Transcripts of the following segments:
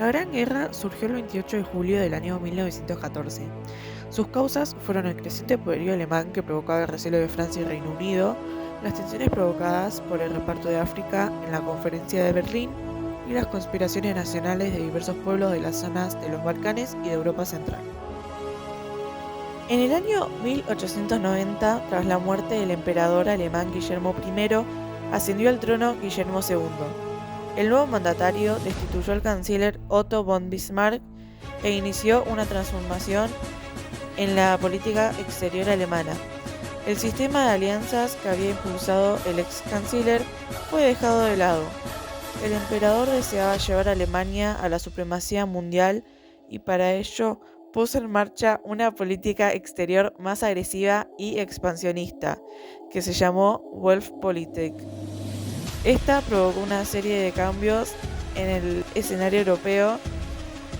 Gran Guerra surgió el 28 de julio del año 1914. Sus causas fueron el creciente poderío alemán que provocaba el recelo de Francia y Reino Unido, las tensiones provocadas por el reparto de África en la Conferencia de Berlín y las conspiraciones nacionales de diversos pueblos de las zonas de los Balcanes y de Europa Central. En el año 1890, tras la muerte del emperador alemán Guillermo I, ascendió al trono Guillermo II. El nuevo mandatario destituyó al canciller Otto von Bismarck e inició una transformación en la política exterior alemana. El sistema de alianzas que había impulsado el ex canciller fue dejado de lado. El emperador deseaba llevar a Alemania a la supremacía mundial y para ello puso en marcha una política exterior más agresiva y expansionista, que se llamó Weltpolitik. Esta provocó una serie de cambios en el escenario europeo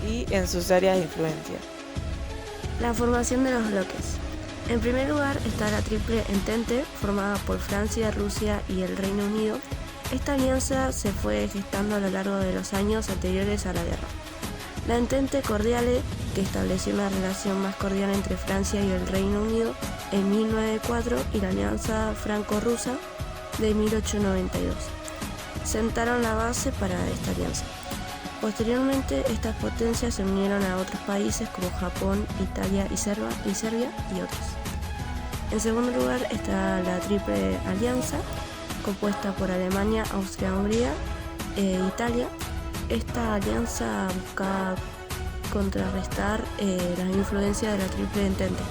y en sus áreas de influencia. La formación de los bloques. En primer lugar está la Triple Entente, formada por Francia, Rusia y el Reino Unido. Esta alianza se fue gestando a lo largo de los años anteriores a la guerra. La Entente Cordiale, que estableció una relación más cordial entre Francia y el Reino Unido en 1904, y la Alianza Franco-Rusa de 1892. Sentaron la base para esta alianza. Posteriormente, estas potencias se unieron a otros países como Japón, Italia y Serbia y otros. En segundo lugar está la Triple Alianza, compuesta por Alemania, Austria-Hungría e Italia. Esta alianza buscaba contrarrestar las influencias de la Triple Entente.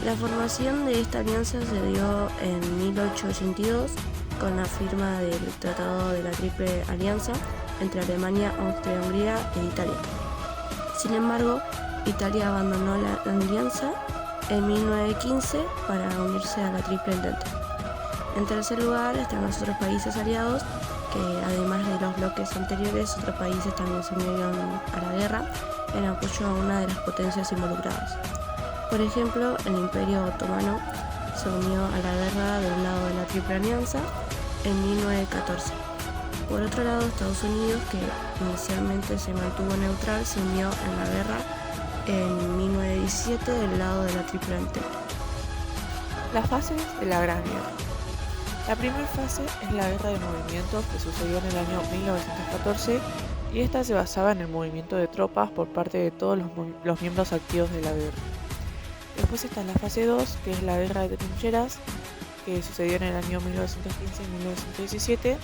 La formación de esta alianza se dio en 1882 con la firma del Tratado de la Triple Alianza entre Alemania, Austria-Hungría e Italia. Sin embargo, Italia abandonó la alianza en 1915 para unirse a la Triple Entente. En tercer lugar están los otros países aliados, que además de los bloques anteriores, otros países también se unieron a la guerra en apoyo a una de las potencias involucradas. Por ejemplo, el Imperio Otomano se unió a la guerra del lado de la Triple Alianza en 1914. Por otro lado, Estados Unidos, que inicialmente se mantuvo neutral, se unió en la guerra en 1917 del lado de la Triple Entente. Las fases de la Gran Guerra. La primera fase es la guerra de movimientos que sucedió en el año 1914 y esta se basaba en el movimiento de tropas por parte de todos los miembros activos de la guerra. Después está la fase 2, que es la guerra de trincheras, que sucedió en el año 1915 y 1917,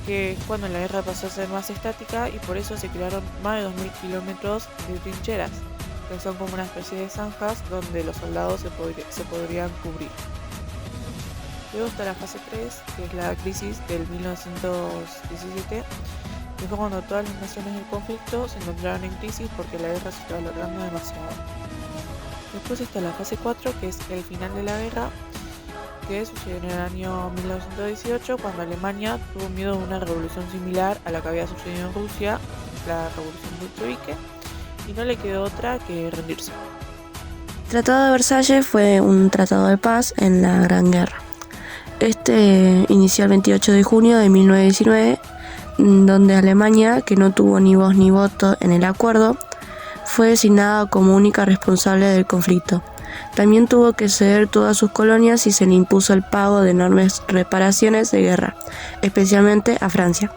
que es cuando la guerra pasó a ser más estática y por eso se crearon más de 2.000 kilómetros de trincheras, que son como una especie de zanjas donde los soldados se podrían cubrir. Luego está la fase 3, que es la crisis del 1917, que fue cuando todas las naciones del conflicto se encontraron en crisis porque la guerra se estaba alargando demasiado. Después está la fase 4, que es el final de la guerra, que sucedió en el año 1918, cuando Alemania tuvo miedo de una revolución similar a la que había sucedido en Rusia, la revolución bolchevique, y no le quedó otra que rendirse. El Tratado de Versalles fue un tratado de paz en la Gran Guerra. Este inició el 28 de junio de 1919, donde Alemania, que no tuvo ni voz ni voto en el acuerdo, fue designada como única responsable del conflicto. También tuvo que ceder todas sus colonias y se le impuso el pago de enormes reparaciones de guerra, especialmente a Francia.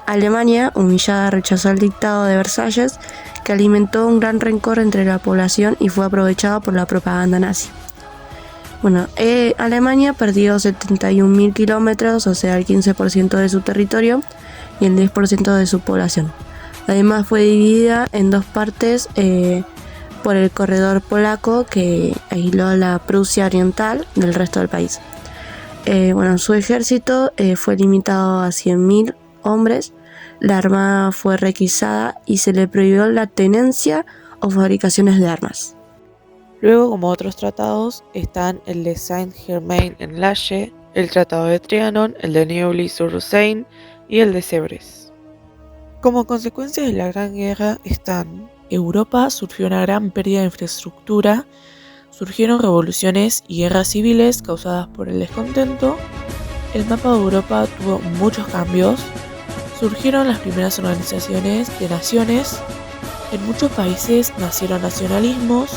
Alemania, humillada, rechazó el dictado de Versalles, que alimentó un gran rencor entre la población y fue aprovechado por la propaganda nazi. Alemania perdió 71.000 kilómetros, o sea el 15% de su territorio y el 10% de su población. Además fue dividida en dos partes por el corredor polaco que aisló la Prusia Oriental del resto del país. Su ejército fue limitado a 100.000 hombres, la armada fue requisada y se le prohibió la tenencia o fabricaciones de armas. Luego, como otros tratados, están el de Saint-Germain-en-Laye, el Tratado de Trianon, el de Neuilly-sur-Seine y el de Sèvres. Como consecuencia de la Gran Guerra están: Europa sufrió una gran pérdida de infraestructura, surgieron revoluciones y guerras civiles causadas por el descontento, el mapa de Europa tuvo muchos cambios, Surgieron las primeras organizaciones de naciones, en muchos países nacieron nacionalismos,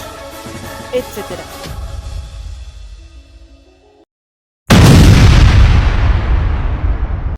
etc.